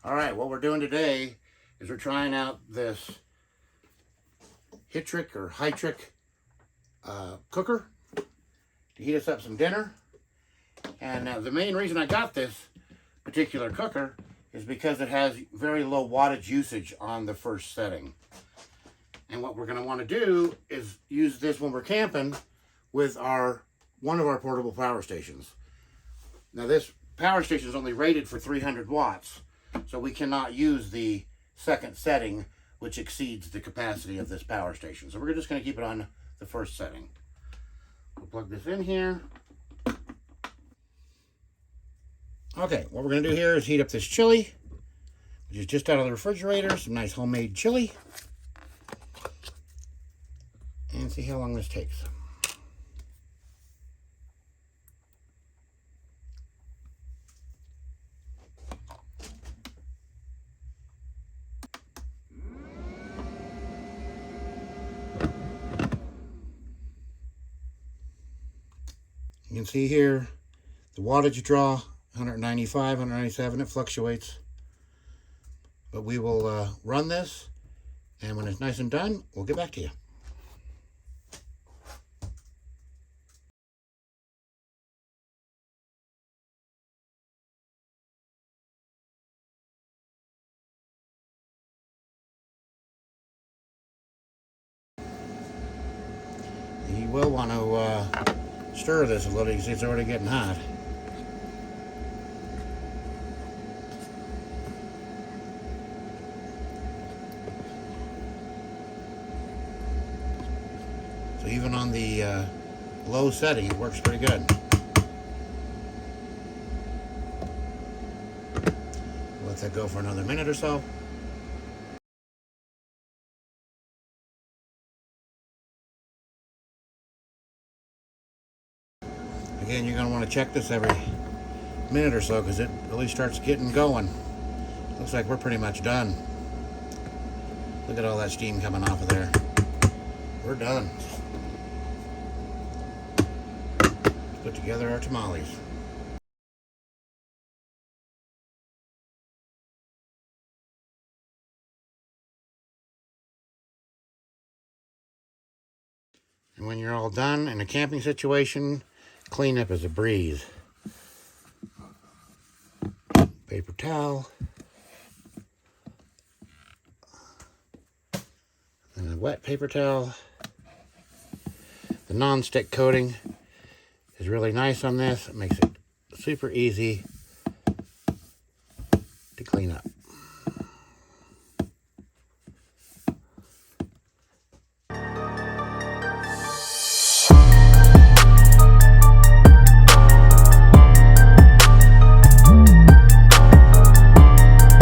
All right, what we're doing today is we're trying out this Hytric or Hytric cooker to heat us up some dinner. And the main reason I got this particular cooker is because it has very low wattage usage on the first setting. And what we're going to want to do is use this when we're camping with one of our portable power stations. Now this power station is only rated for 300 watts, so we cannot use the second setting, which exceeds the capacity of this power station. So we're just going to keep it on the first setting. We'll plug this in here. Okay, what we're going to do here is heat up this chili, which is just out of the refrigerator, some nice homemade chili, and see how long this takes. You can see here the wattage draw, 195, 197, it fluctuates. But we will run this, and when it's nice and done, we'll get back to you. You will want to stir this a little. You can see it's already getting hot. So even on the low setting, it works pretty good. Let that go for another minute or so. Again, you're going to want to check this every minute or so because it really starts getting going. Looks like we're pretty much done. Look at all that steam coming off of there. We're done. Let's put together our tamales. And when you're all done in a camping situation, cleanup is a breeze. Paper towel. And a wet paper towel. The non-stick coating is really nice on this. It makes it super easy